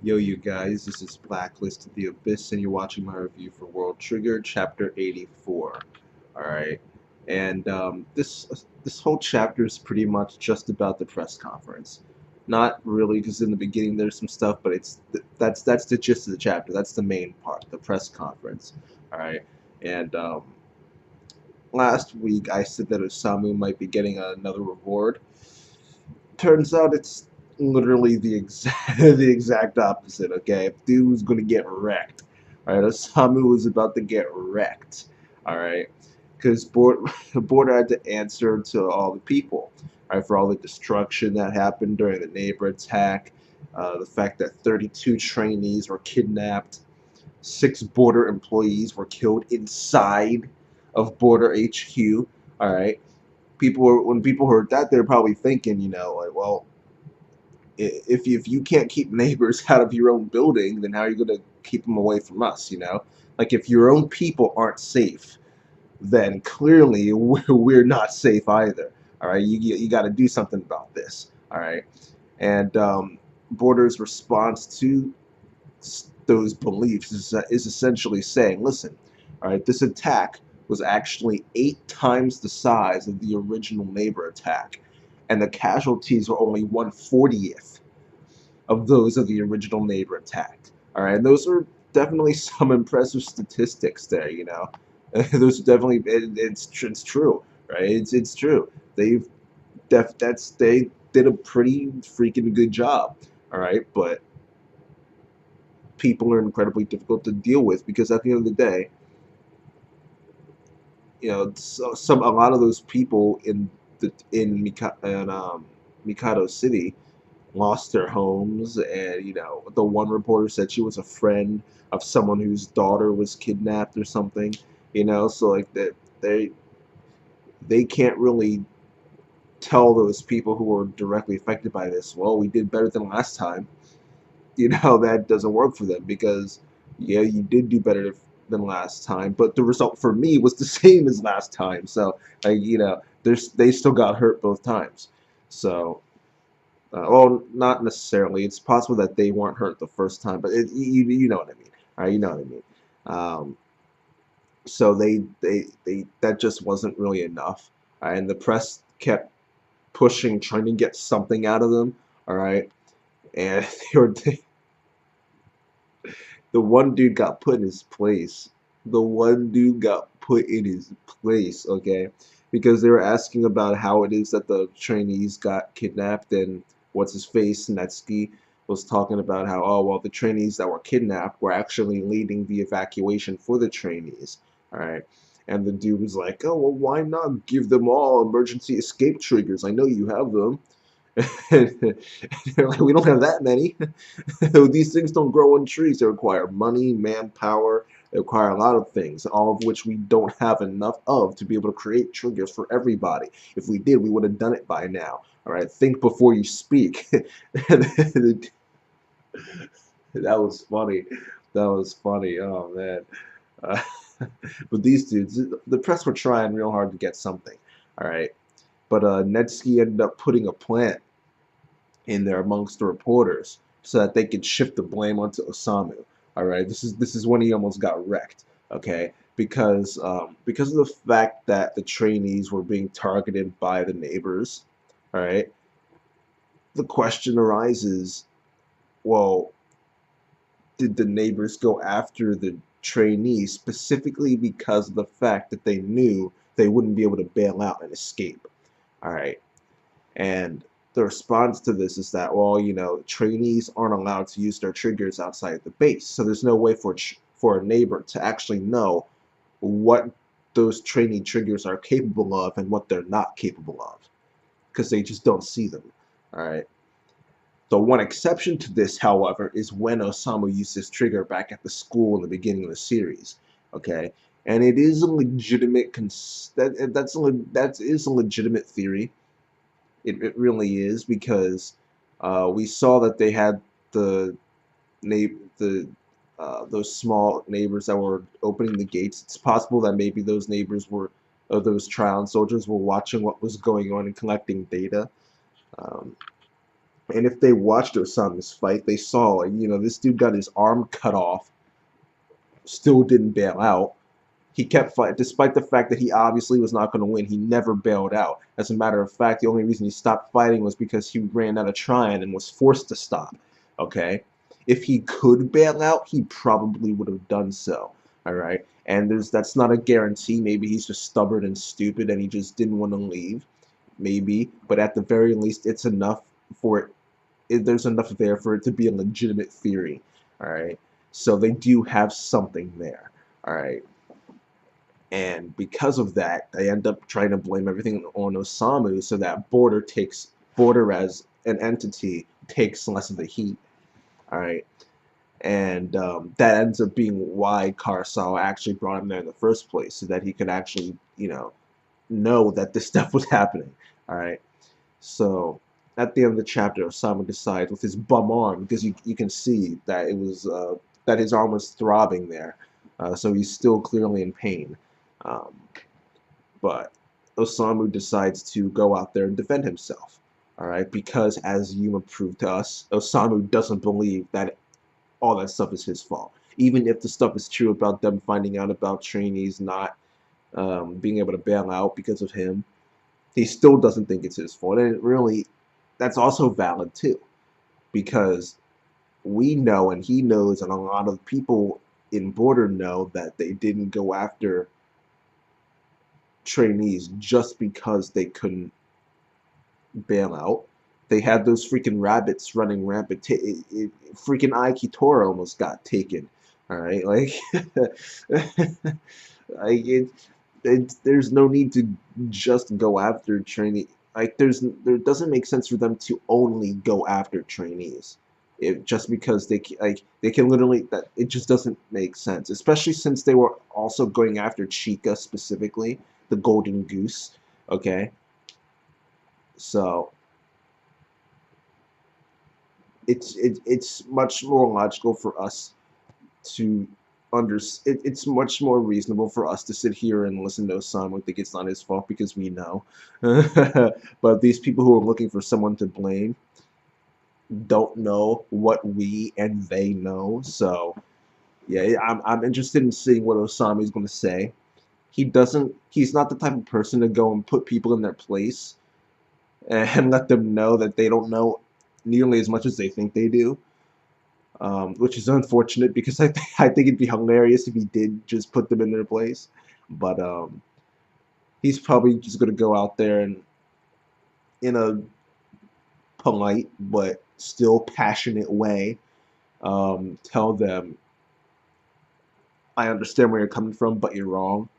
Yo, you guys, this is Blacklist of the Abyss, and you're watching my review for World Trigger, Chapter 84. Alright, and this whole chapter is pretty much just about the press conference. Not really, because in the beginning there's some stuff, but that's the gist of the chapter. That's the main part, the press conference. Alright, and last week I said that Osamu might be getting another reward. Turns out it's literally the exact the exact opposite. Okay, dude was gonna get wrecked. All right, Osamu was about to get wrecked. All right, because Border had to answer to all the people. All right, for all the destruction that happened during the neighbor attack, the fact that 32 trainees were kidnapped, 6 border employees were killed inside of Border HQ. All right, when people heard that, they're probably thinking, like, well, if you can't keep neighbors out of your own building, then how are you going to keep them away from us? Like if your own people aren't safe, then clearly we're not safe either. All right, you got to do something about this. All right, and Border's response to those beliefs is essentially saying, listen, all right, this attack was actually 8 times the size of the original neighbor attack, and the casualties were only 1/40th of those of the original neighbor attack. All right, and those are definitely some impressive statistics there. Those are definitely it's true, right? It's true. They did a pretty freaking good job. All right, but people are incredibly difficult to deal with because at the end of the day, a lot of those people in Mikado City lost their homes, and the one reporter said she was a friend of someone whose daughter was kidnapped or something. So like that they can't really tell those people who were directly affected by this, well, we did better than last time. That doesn't work for them because yeah, you did do better than last time, but the result for me was the same as last time. So they still got hurt both times. So well, not necessarily. It's possible that they weren't hurt the first time, but you know what I mean. All right, you know what I mean. So they that just wasn't really enough, and the press kept pushing, trying to get something out of them. All right, and the one dude got put in his place. The one dude got put in his place. Okay, because they were asking about how it is that the trainees got kidnapped, and what's his face Netsky was talking about how, oh well, the trainees that were kidnapped were actually leading the evacuation for the trainees. All right. And the dude was like, oh, well, why not give them all emergency escape triggers? I know you have them. They're like, we don't have that many. These things don't grow on trees. They require money, manpower. They require a lot of things, all of which we don't have enough of to be able to create triggers for everybody. If we did, we would have done it by now. All right, think before you speak. That was funny. That was funny. Oh man. Uh, but these dudes, the press were trying real hard to get something. All right, but Netsky ended up putting a plant in there amongst the reporters so that they could shift the blame onto Osamu. All right, this is when he almost got wrecked. Okay, because of the fact that the trainees were being targeted by the neighbors. All right, the question arises: well, did the neighbors go after the trainees specifically because of the fact that they knew they wouldn't be able to bail out and escape? All right, and the response to this is that, well, trainees aren't allowed to use their triggers outside the base, so there's no way for a neighbor to actually know what those trainee triggers are capable of and what they're not capable of, because they just don't see them. All right. The one exception to this, however, is when Osamu used this trigger back at the school in the beginning of the series. Okay, and it is a legitimate that is a legitimate theory. It really is because we saw that they had the the those small neighbors that were opening the gates. It's possible that maybe those neighbors were those Tryon soldiers were watching what was going on and collecting data. Um, And if they watched Osamu's fight, they saw, like, you know, this dude got his arm cut off, still didn't bail out. He kept fighting, despite the fact that he obviously was not going to win. He never bailed out. As a matter of fact, the only reason he stopped fighting was because he ran out of trying and was forced to stop. Okay? If he could bail out, he probably would have done so. All right? And that's not a guarantee. Maybe he's just stubborn and stupid and he just didn't want to leave. Maybe. But at the very least, it's enough for there's enough there for it to be a legitimate theory. All right? So they do have something there. All right? And because of that, they end up trying to blame everything on Osamu, so that Border as an entity takes less of the heat. All right, and that ends up being why Kurosawa actually brought him there in the first place, so that he could actually, you know that this stuff was happening. All right, so at the end of the chapter, Osamu decides with his bum arm, because you can see that it was that his arm was throbbing there, so he's still clearly in pain. Um, but Osamu decides to go out there and defend himself. All right, because as Yuma proved to us, Osamu doesn't believe that all that stuff is his fault. Even if the stuff is true about them finding out about trainees not being able to bail out because of him, he still doesn't think it's his fault. And really, that's also valid too, because we know and he knows, and a lot of people in Border know that they didn't go after trainees just because they couldn't bail out. They had those freaking rabbits running rampant. Freaking Aikitora almost got taken. All right, like, like there's no need to just go after trainee. Like, there doesn't make sense for them to only go after trainees. Just because they can literally, that it just doesn't make sense. Especially since they were also going after Chica specifically, the golden goose. Okay, so it's much more logical for us to it's much more reasonable for us to sit here and listen to Osamu and think it's not his fault because we know. But these people who are looking for someone to blame don't know what we and they know. So yeah, I'm interested in seeing what Osamu is going to say. He's not the type of person to go and put people in their place and let them know that they don't know nearly as much as they think they do. Which is unfortunate because I think it'd be hilarious if he did just put them in their place. But he's probably just going to go out there and, in a polite but still passionate way, tell them, I understand where you're coming from, but you're wrong.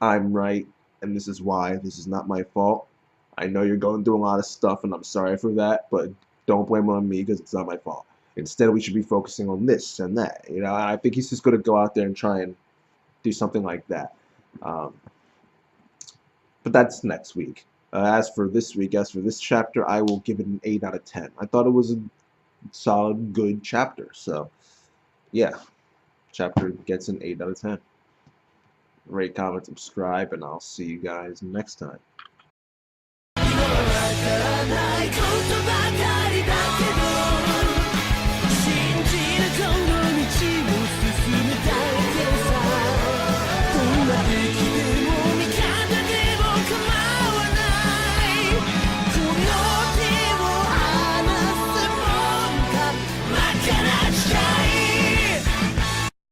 I'm right, and this is why. This is not my fault. I know you're going through a lot of stuff, and I'm sorry for that, but don't blame it on me because it's not my fault. Instead, we should be focusing on this and that. You know, I think he's just going to go out there and try and do something like that. Um, but that's next week. As for this week, as for this chapter, I will give it an 8 out of 10. I thought it was a solid, good chapter. So, yeah, chapter gets an 8 out of 10. Rate, comment, subscribe, and I'll see you guys next time.